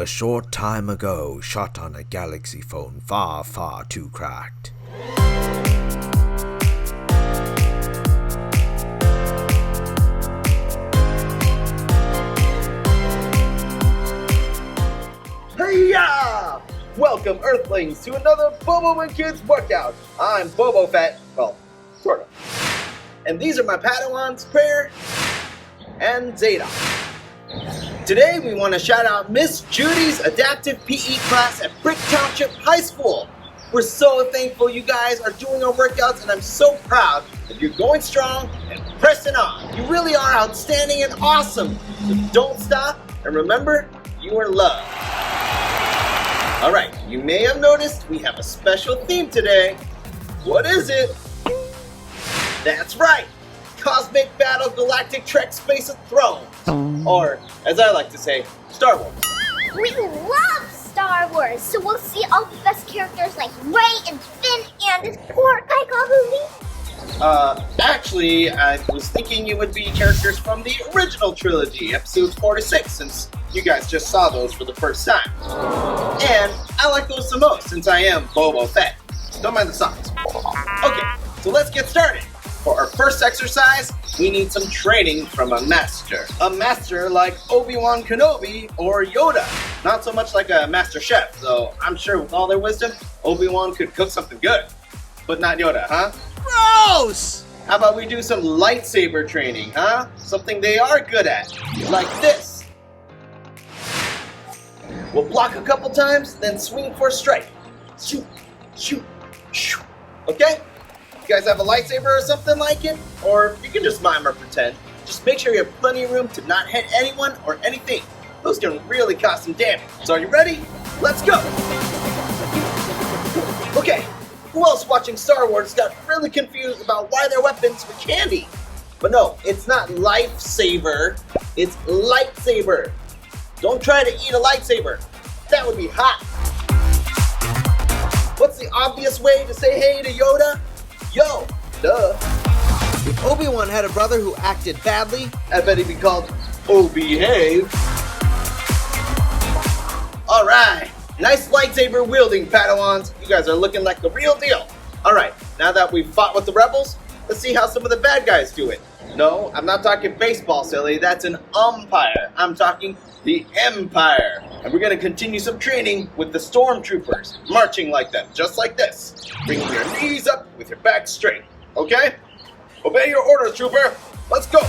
a short time ago shot on a galaxy phone far, far too cracked. Hey-ya! Welcome, Earthlings, to another Bobo and Kids workout. I'm Bobo Fett, well, sort of. And these are my Padawans, Prayer and Zeta. Today we want to shout out Miss Judy's adaptive PE class at Brick Township High School. We're so thankful you guys are doing our workouts, and I'm so proud that you're going strong and pressing on. You really are outstanding and awesome. So don't stop, and remember, you are loved. Alright, you may have noticed we have a special theme today. What is it? That's right! Cosmic Battle Galactic Trek Space of Thrones. Or, as I like to say, Star Wars. We love Star Wars, so we'll see all the best characters like Rey and Finn and this poor guy called Lee. Actually, I was thinking you would be characters from the original trilogy, episodes 4 to 6, since you guys just saw those for the first time. And I like those the most, since I am Bobo Fett. Don't mind the songs. Okay, so let's get started. For our first exercise, we need some training from a master. A master like Obi-Wan Kenobi or Yoda. Not so much like a master chef, though I'm sure with all their wisdom, Obi-Wan could cook something good. But not Yoda, huh? Gross! How about we do some lightsaber training, huh? Something they are good at. Like this. We'll block a couple times, then swing for a strike. Shoot, shoot, shoot. Okay? You guys have a lightsaber or something like it? Or you can just mime or pretend. Just make sure you have plenty of room to not hit anyone or anything. Those can really cause some damage. So are you ready? Let's go! Okay, who else watching Star Wars got really confused about why their weapons were candy? But no, it's not lifesaver, it's lightsaber. Don't try to eat a lightsaber. That would be hot. What's the obvious way to say hey to Yoda? Yo, duh. If Obi-Wan had a brother who acted badly, I bet he'd be called O-Behave. Alright, nice lightsaber wielding, Padawans. You guys are looking like the real deal. Alright, now that we've fought with the rebels, let's see how some of the bad guys do it. No, I'm not talking baseball, silly. That's an umpire. I'm talking the Empire. And we're going to continue some training with the stormtroopers, marching like them, just like this. Bringing your knees up with your back straight, okay? Obey your orders, trooper. Let's go.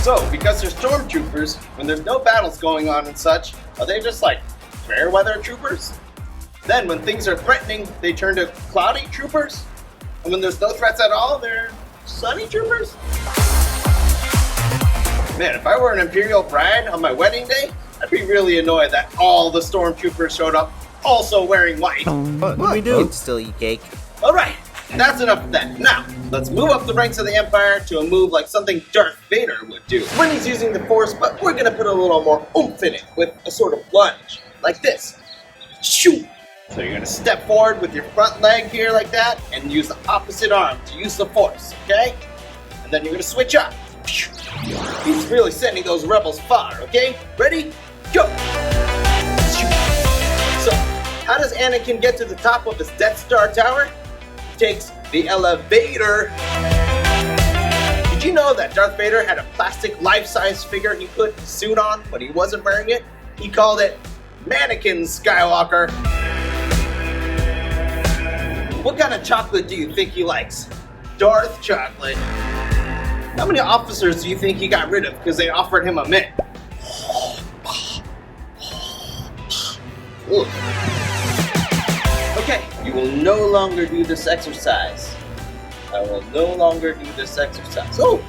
So, because they're stormtroopers, when there's no battles going on and such, are they just like fair weather troopers? Then when things are threatening, they turn to cloudy troopers? And when there's no threats at all, they're sunny troopers? Man, if I were an Imperial bride on my wedding day, I'd be really annoyed that all the stormtroopers showed up also wearing white. what do we do? Still eat cake. Alright, that's enough of that. Now, let's move up the ranks of the Empire to a move like something Darth Vader would do. When he's using the Force, but we're gonna put a little more oomph in it with a sort of lunge, like this. Shoot! So you're gonna step forward with your front leg here like that, and use the opposite arm to use the Force, okay? And then you're gonna switch up. He's really sending those rebels far, okay? Ready? Go! So, how does Anakin get to the top of his Death Star tower? He takes the elevator. Did you know that Darth Vader had a plastic life-size figure he put his suit on, but he wasn't wearing it? He called it Mannequin Skywalker. What kind of chocolate do you think he likes? Darth chocolate. How many officers do you think he got rid of because they offered him a mint? Okay, you will no longer do this exercise. I will no longer do this exercise. Oh,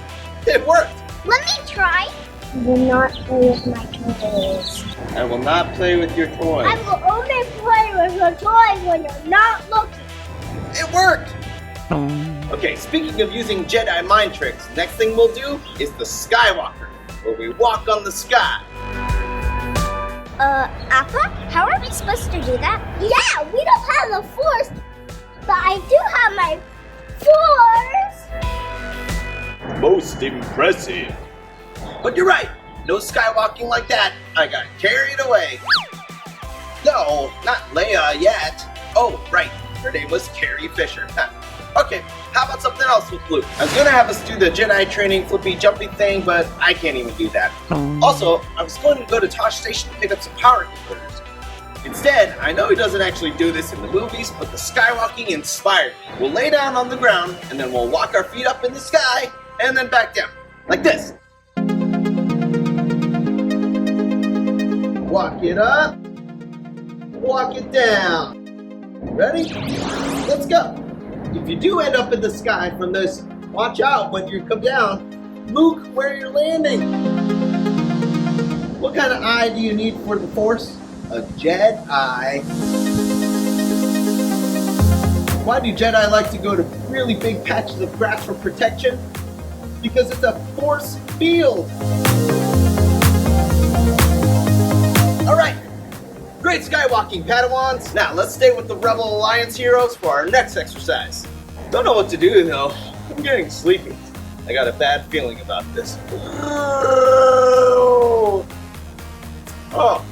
it worked. Let me try. Do not play with my toys. I will not play with your toys. I will only play with your toys when you're not looking. It worked. Okay, speaking of using Jedi mind tricks, next thing we'll do is the Skywalker, where we walk on the sky. Appa, how are we supposed to do that? Yeah, we don't have the Force, but I do have my Force. Most impressive. But you're right, No skywalking like that. I got carried away. No, not Leia yet. Oh, right. Her name was Carrie Fisher. Okay, how about something else with Luke? I was gonna have us do the Jedi training flippy jumpy thing, but I can't even do that. Also, I was going to go to Tosh Station to pick up some power converters. Instead, I know he doesn't actually do this in the movies, but the skywalking inspired me. We'll lay down on the ground, and then we'll walk our feet up in the sky, and then back down. Like this. Walk it up. Walk it down. Ready? Let's go. If you do end up in the sky from this, watch out when you come down. Luke, where you're landing. What kind of eye do you need for the Force? A Jedi. Why do Jedi like to go to really big patches of grass for protection? Because it's a force field. Alright, great skywalking, Padawans. Now let's stay with the Rebel Alliance heroes for our next exercise. Don't know what to do though. I'm getting sleepy. I got a bad feeling about this. Oh,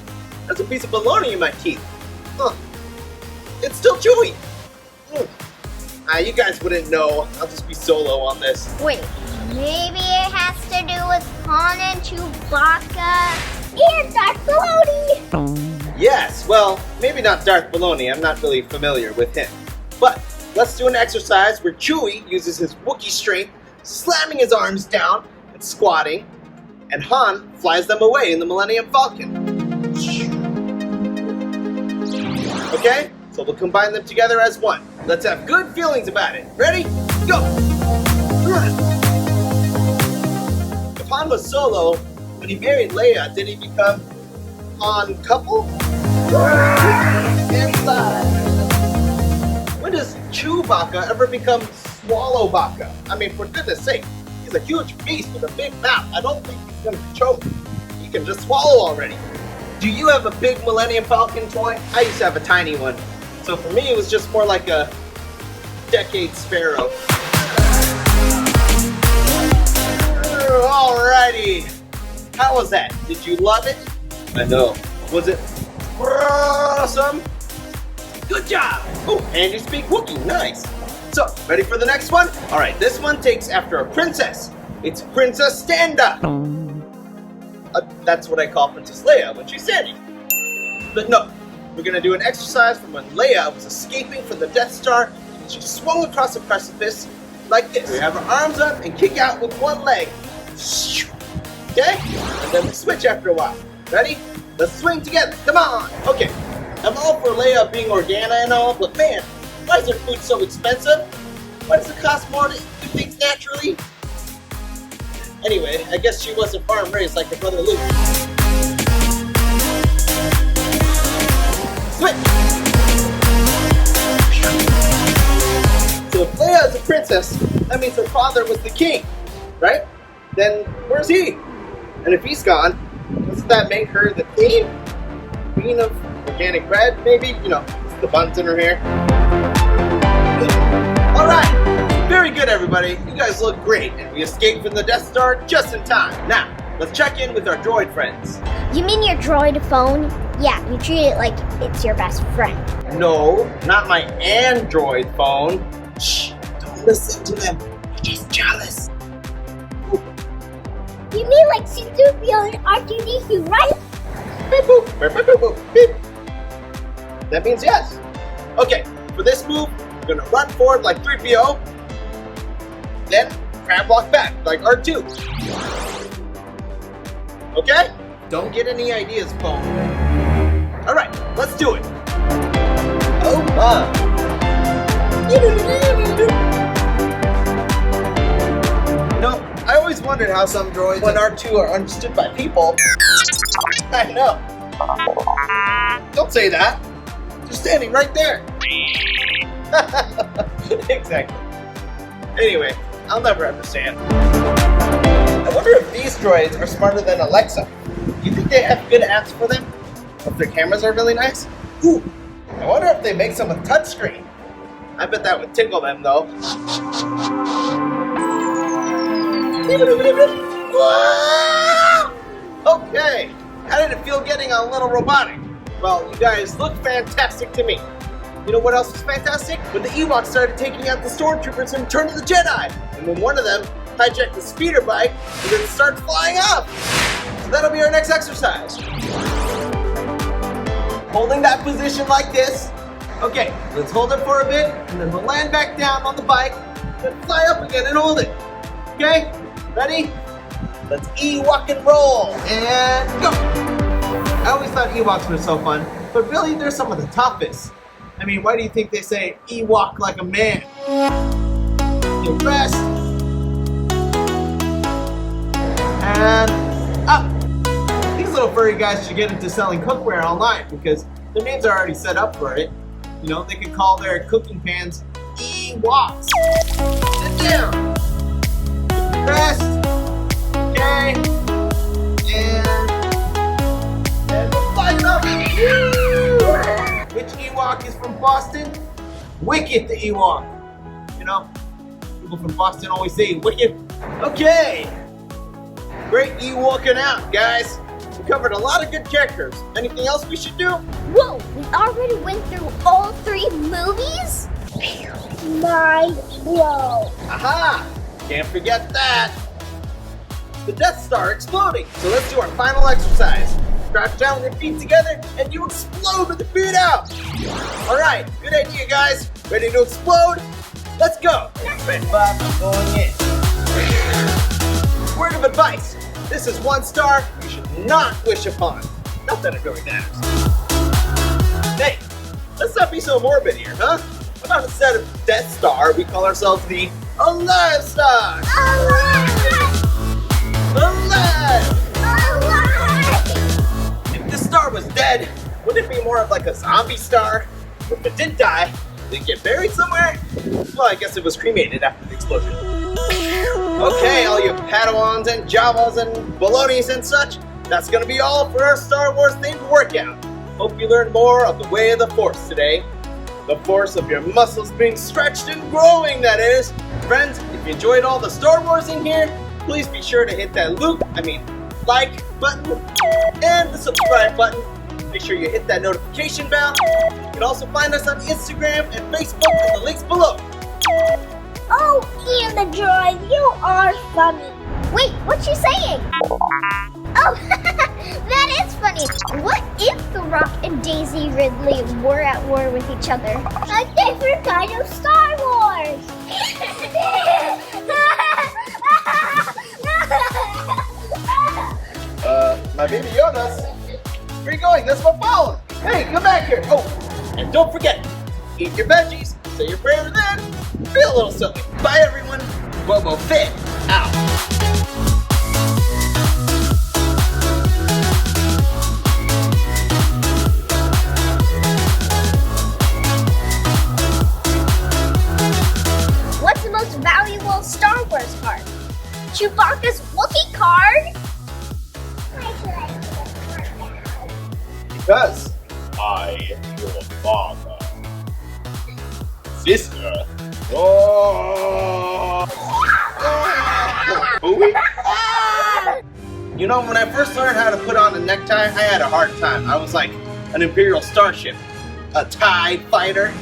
that's a piece of bologna in my teeth. Huh. It's still chewy. You guys wouldn't know. I'll just be solo on this. Wait, maybe it has to do with Han and Chewbacca and Darth Bologna. Yes, well, maybe not Darth Bologna. I'm not really familiar with him. But let's do an exercise where Chewie uses his Wookiee strength, slamming his arms down and squatting, and Han flies them away in the Millennium Falcon. Okay, so we'll combine them together as one. Let's have good feelings about it. Ready? Go! If Han was solo, when he married Leia, did he become Han couple? Inside. When does Chewbacca ever become Swallowbacca? I mean, for goodness sake, he's a huge beast with a big mouth. I don't think he's gonna choke. He can just swallow already. Do you have a big Millennium Falcon toy? I used to have a tiny one. So for me, it was just more like a decade sparrow. Alrighty. How was that? Did you love it? I know. Was it awesome? Good job. Oh, and you speak Wookiee. Nice. So, ready for the next one? Alright, this one takes after a princess. It's Princess Standa. That's what I call Princess Leia when she's standing. But no, we're going to do an exercise from when Leia was escaping from the Death Star. She swung across a precipice like this. We have her arms up and kick out with one leg. Okay? And then we switch after a while. Ready? Let's swing together. Come on. Okay. I'm all for Leia being Organa and all, but man, why is her food so expensive? Why does it cost more to do things naturally? Anyway, I guess she wasn't farm raised like her brother Luke. Switch! So if Leia is a princess, that means her father was the king, right? Then where's he? And if he's gone, doesn't that make her the queen? Queen of organic bread, maybe? You know, the buns in her hair. Alright! Very good, everybody. You guys look great, and we escaped from the Death Star just in time. Now, let's check in with our droid friends. You mean your droid phone? Yeah, you treat it like it's your best friend. No, not my Android phone. Shh, don't listen to them. They're just jealous. You mean like C-3PO and R2-D2, right? Beep, boop, beep, beep, boop, boop, beep. That means yes. Okay, for this move, we're gonna run forward like 3PO, then crab walk back like R2. Okay? Don't get any ideas, phone. Alright, let's do it. Oh my. You know, I always wondered how some droids when R2 are understood by people. I know. Don't say that. They're standing right there. Exactly. Anyway, I'll never understand. I wonder if these droids are smarter than Alexa. Do you think they have good apps for them? If their cameras are really nice? Ooh, I wonder if they make some with touchscreen. I bet that would tickle them though. Okay, how did it feel getting a little robotic? Well, you guys look fantastic to me. You know what else was fantastic? When the Ewoks started taking out the stormtroopers and Return of the Jedi. And when one of them hijacked the speeder bike and then starts flying up. So that'll be our next exercise. Holding that position like this. Okay, let's hold it for a bit, and then we'll land back down on the bike, then fly up again and hold it. Okay, ready? Let's Ewok and roll, and go! I always thought Ewoks were so fun, but really they're some of the toughest. I mean, why do you think they say Ewok like a man? You rest, and up! These little furry guys should get into selling cookware online because their names are already set up for it. You know, they could call their cooking pans Ewoks. Sit down. Rest. Okay. And we'll fly it up. Which Ewok is from Boston? Wicket the Ewok. You know, people from Boston always say Wicket. Okay. Great Ewoking out, guys. We covered a lot of good characters. Anything else we should do? Whoa, we already went through all 3 movies? Mind blown. Aha! Can't forget that. The Death Star exploding. So let's do our final exercise. Crouch down with your feet together and you explode with the feet out. All right, good idea, guys. Ready to explode? Let's go. Red 5, I'm going in. Word of advice. This is 1 star you should not wish upon. Not that it really matters. Hey, let's not be so morbid here, huh? How about instead of Death Star, we call ourselves the Alive Star? Alive! If this star was dead, wouldn't it be more of like a zombie star? If it did die, did it get buried somewhere? Well, I guess it was cremated after the explosion. Okay, all you Padawans and Javas and Balonies and such, that's gonna be all for our Star Wars themed workout. Hope you learned more of the way of the Force today. The force of your muscles being stretched and growing, that is. Friends, if you enjoyed all the Star Wars in here, please be sure to hit that like button and the subscribe button. Make sure you hit that notification bell. You can also find us on Instagram and Facebook in the links below. Oh, Ian the droid, you are funny. Wait, what's she saying? Oh, that is funny. What if The Rock and Daisy Ridley were at war with each other? A different kind of Star Wars. My baby Yoda's. Where are you going? That's my phone. Hey, come back here. Oh, and don't forget, eat your veggies, say your prayers, then feel a little silly. Bye, everyone. Bobo Fit out. What's the most valuable Star Wars card? Chewbacca's Wookiee card? Because I am your father. Sister. Oh. You know, when I first learned how to put on a necktie, I had a hard time. I was like an Imperial starship, a TIE fighter.